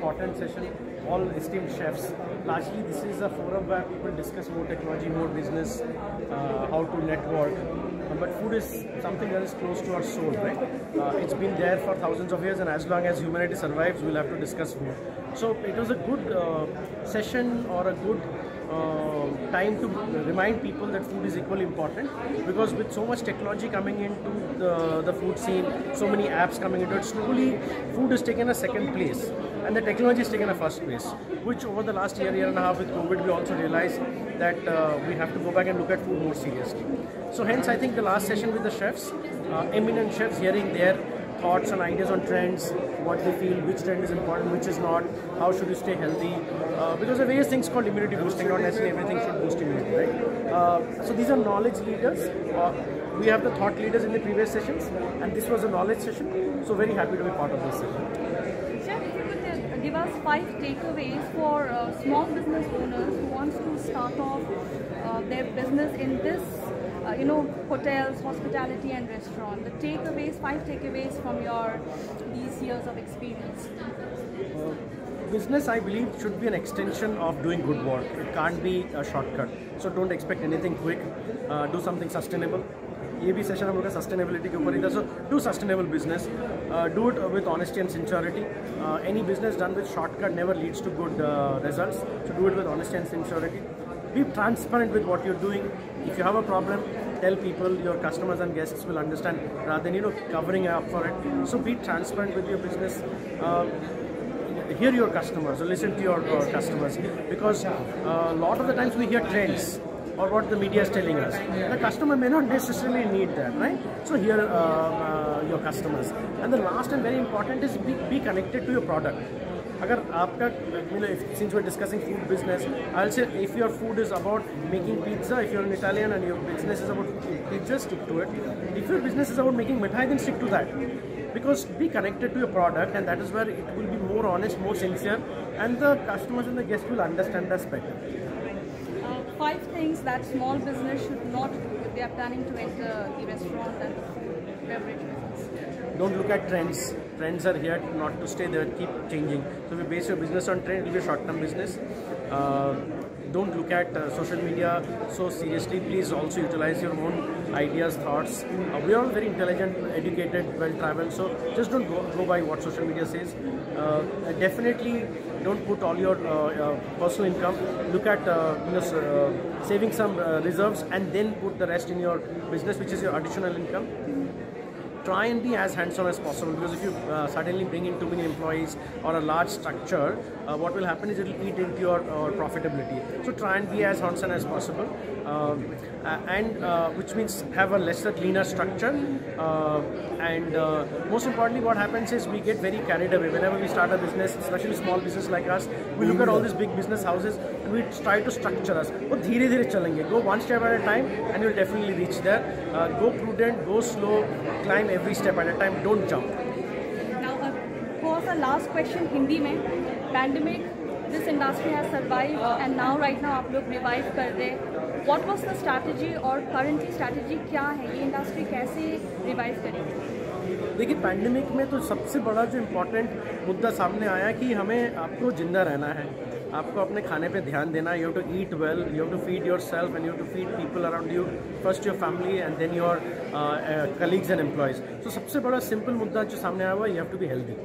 important session. All esteemed chefs. Largely, this is a forum where people discuss more technology, more business, how to network. But food is something that is close to our soul, right? It's been there for thousands of years, and as long as humanity survives, we'll have to discuss food. So it was a good session or a good time to remind people that food is equally important, because with so much technology coming into the food scene, so many apps coming into it, slowly food has taken a second place and the technology has taken a first place, which over the last year and a half with COVID, we also realized that we have to go back and look at food more seriously. So hence I think the last session with the chefs, eminent chefs, hearing their thoughts and ideas on trends, what they feel, which trend is important, which is not, how should you stay healthy, because there are various things called immunity boosting, not necessarily everything should boost immunity, right? So these are knowledge leaders. We have the thought leaders in the previous sessions, and this was a knowledge session, so very happy to be part of this session. Chef, if you could give us 5 takeaways for small business owners who wants to start off their business in this hotels, hospitality and restaurant. The takeaways, 5 takeaways from these years of experience. Business, I believe, should be an extension of doing good work. It can't be a shortcut. So don't expect anything quick. Do something sustainable. ये भी session हम लोग का sustainability के ऊपर ही था. So do sustainable business. Do it with honesty and sincerity. Any business done with shortcut never leads to good results. So do it with honesty and sincerity. Be transparent with what you're doing. If you have a problem, tell people, your customers and guests will understand, rather than covering up for it. So be transparent with your business. Hear your customers, or listen to your customers, because a lot of the times we hear trends or what the media is telling us. The customer may not necessarily need that, right? So hear your customers. And the last and very important is be connected to your product. Agar aapka, since we're discussing food business, I'll say if your food is about making pizza, if you're an Italian and your business is about pizza, stick to it. If your business is about making mithai, then stick to that. Because be connected to your product, and that is where it will be more honest, more sincere, and the customers and the guests will understand us better. 5 things that small business should not do if they are planning to enter the restaurant and the food beverage business. Don't look at trends. Trends are here not to stay, they keep changing. So if you base your business on trend, it will be a short-term business. Don't look at social media so seriously. Please also utilize your own ideas, thoughts. We are all very intelligent, educated, well-traveled, so just don't go by what social media says. Definitely don't put all your personal income. Look at saving some reserves and then put the rest in your business, which is your additional income. Try and be as hands-on as possible, because if you suddenly bring in too many employees or a large structure, what will happen is it will eat into your profitability. So try and be as hands-on as possible, which means have a lesser, leaner structure. Most importantly, what happens is we get very carried away whenever we start a business, especially small business like us. We look at all these big business houses and we try to structure us. वो धीरे-धीरे चलेंगे. Go one step at a time, and you'll definitely reach there. Go prudent, go slow, climb every step at a time. Don't jump. Now, for the last question, Hindi में, pandemic, this industry has survived, and now right now आप लोग revive कर रहे. What was the strategy or currently strategy क्या है? ये industry कैसे revive करेगी? देखिए, पैंडेमिक में तो सबसे बड़ा जो इम्पोर्टेंट मुद्दा सामने आया कि हमें आपको जिंदा रहना है, आपको अपने खाने पे ध्यान देना है. You have to eat well, you have to feed yourself, and you have to feed people around you, first your family and then your colleagues and employees. तो सबसे बड़ा सिंपल मुद्दा जो सामने आया हुआ, you have to be healthy.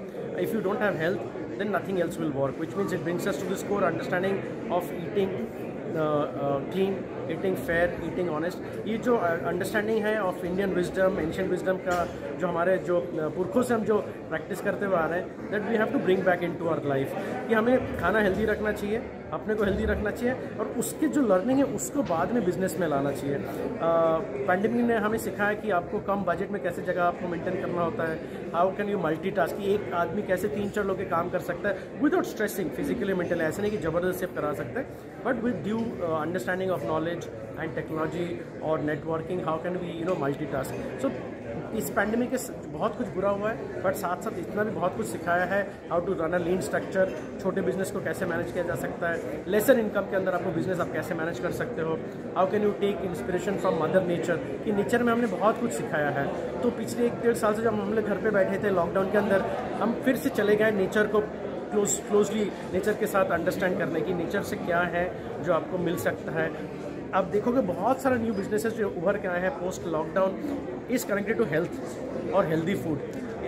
If you don't have health, then nothing else will work, which means it brings us to this core understanding of eating clean, eating fair, eating honest. ये जो understanding है of Indian wisdom, ancient wisdom का, जो हमारे जो पुरखों से हम जो प्रैक्टिस करते हुए आ रहे हैं, that we have to bring back into our life. कि हमें खाना हेल्दी रखना चाहिए, अपने को हेल्दी रखना चाहिए, और उसके जो लर्निंग है उसको बाद में बिजनेस में लाना चाहिए. पैंडेमिक ने हमें सिखाया कि आपको कम बजट में कैसे जगह आपको मेंटेन करना होता है. हाउ कैन यू मल्टीटास्क, एक आदमी कैसे 3-4 लोग के काम कर सकता है विदाउट स्ट्रेसिंग फिजिकली मेंटली. ऐसे नहीं कि ज़बरदस्ती आप करा सकते हैं, but with due understanding of knowledge and technology और networking, how can we multitask. So इस पैंडेमिक के बहुत कुछ बुरा हुआ है, बट साथ साथ इतना भी बहुत कुछ सिखाया है. How to run a lean structure, छोटे बिजनेस को कैसे मैनेज किया जा सकता है, लेसर इनकम के अंदर आपको बिजनेस आप कैसे मैनेज कर सकते हो. How can you take inspiration from mother nature, कि नेचर में हमने बहुत कुछ सिखाया है. तो पिछले 1-1.5 साल से जब हम लोग घर पे बैठे थे लॉकडाउन के अंदर, हम फिर से चले गए नेचर को क्लोजली नेचर के साथ अंडरस्टैंड करने की, नेचर से क्या है जो आपको मिल सकता है। आप देखोगे बहुत सारा न्यू बिजनेसेस जो उभर के आए हैं post lockdown is connected to health और हेल्दी फूड।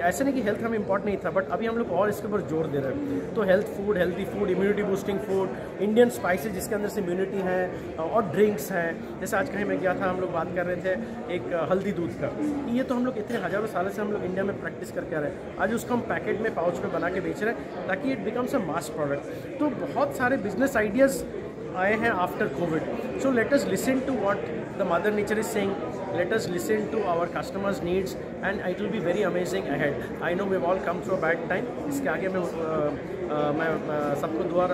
ऐसे नहीं कि हेल्थ हमें इंपॉर्टेंट नहीं था, बट अभी हम लोग और इसके ऊपर जोर दे रहे हैं। तो health food, healthy food, immunity boosting food, Indian spices जिसके अंदर से इम्यूनिटी है, और ड्रिंक्स हैं। जैसे आज कहीं मैं गया था, हम लोग बात कर रहे थे एक हल्दी दूध का, ये तो हम लोग इतने हज़ारों सालों से हम लोग इंडिया में प्रैक्टिस करके आ रहे हैं। आज उसको हम पैकेट में, पाउच में बना के बेच रहे हैं ताकि it becomes a mass product. तो बहुत सारे बिजनेस आइडियाज़ आए हैं after Covid. So let us listen to what the mother nature is saying, let us listen to our customers needs and it will be very amazing ahead. I know we've all come through a bad time. इसके आगे मैं सबको दुआ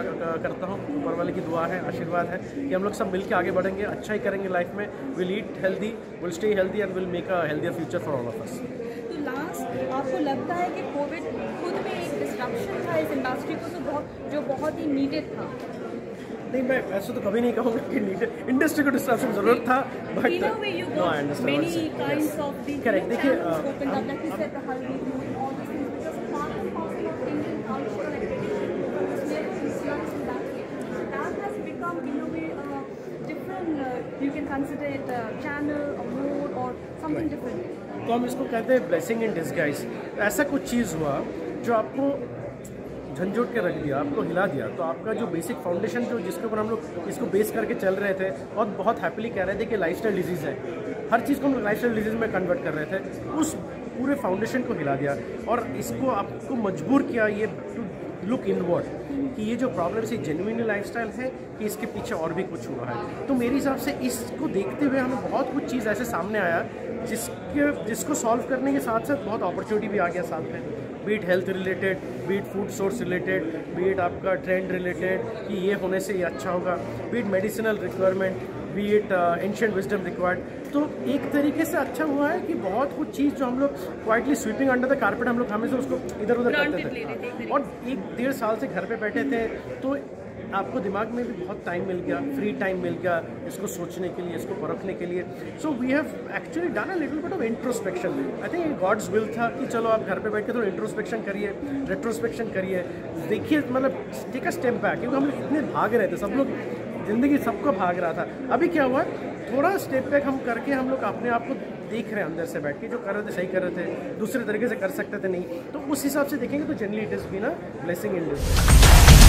करता हूँ, ऊपर वाले की दुआ है, आशीर्वाद है कि हम लोग सब मिलकर आगे बढ़ेंगे, अच्छा ही करेंगे लाइफ में। Will eat healthy, will stay healthy and will make a healthier future for all of us. तो लास्ट आपको लगता है कि कोविड खुद में एक डिस्ट्रप्शन था इस इंडस्ट्री को, जो बहुत ही नीडेड था? नहीं, मैं ऐसा तो कभी नहीं कहूँगा कि नीडेड इंडस्ट्री को डिस्ट्रप्शन जरूरत था, but no I understand. Correct. देखिए तो हम इसको कहते हैं ब्लेसिंग इन डिस्गाइज। ऐसा कुछ चीज़ हुआ जो आपको झंझोट के रख दिया, आपको हिला दिया। तो आपका जो बेसिक फाउंडेशन जो जिसके ऊपर हम लोग इसको बेस करके चल रहे थे और बहुत हैप्पीली कह रहे थे कि लाइफस्टाइल डिजीज़ है, हर चीज़ को हम लाइफस्टाइल डिजीज़ में कन्वर्ट कर रहे थे, उस पूरे फाउंडेशन को हिला दिया और इसको आपको मजबूर किया ये टू लुक इनवर्ड कि ये जो प्रॉब्लम्स ये जेन्युइन लाइफस्टाइल है कि इसके पीछे और भी कुछ हुआ है। तो मेरे हिसाब से इसको देखते हुए हमें बहुत कुछ चीज़ ऐसे सामने आया जिसको सॉल्व करने के साथ साथ बहुत अपॉर्चुनिटी भी आ गया साथ में। Be it health related, be it food source related, be it आपका ट्रेंड रिलेटेड कि ये होने से ये अच्छा होगा, be it medicinal requirement, be it ancient wisdom required. तो एक तरीके से अच्छा हुआ है कि बहुत कुछ चीज़ जो हम लोग quietly sweeping under the carpet हम लोग हमेशा उसको इधर उधर करते थे और 1-1.5 साल से घर पे बैठे थे, तो आपको दिमाग में भी बहुत टाइम मिल गया, फ्री टाइम मिल गया इसको सोचने के लिए, इसको परखने के लिए। So we have actually done a little bit of introspection. I think God's will था कि चलो आप घर पे बैठ के थोड़ा इंट्रोस्पेक्शन करिए, रेट्रोस्पेक्शन करिए, देखिए, मतलब टेक अ स्टेप बैक, क्योंकि हम लोग इतने भाग रहे थे, सब लोग ज़िंदगी सबको भाग रहा था। अभी क्या हुआ, थोड़ा स्टेप बैक हम करके हम लोग अपने आप को देख रहे हैं अंदर से बैठ के, जो कर रहे थे सही कर रहे थे, दूसरे तरीके से कर सकते थे नहीं, तो उस हिसाब से देखेंगे तो generally it is been a blessing in this.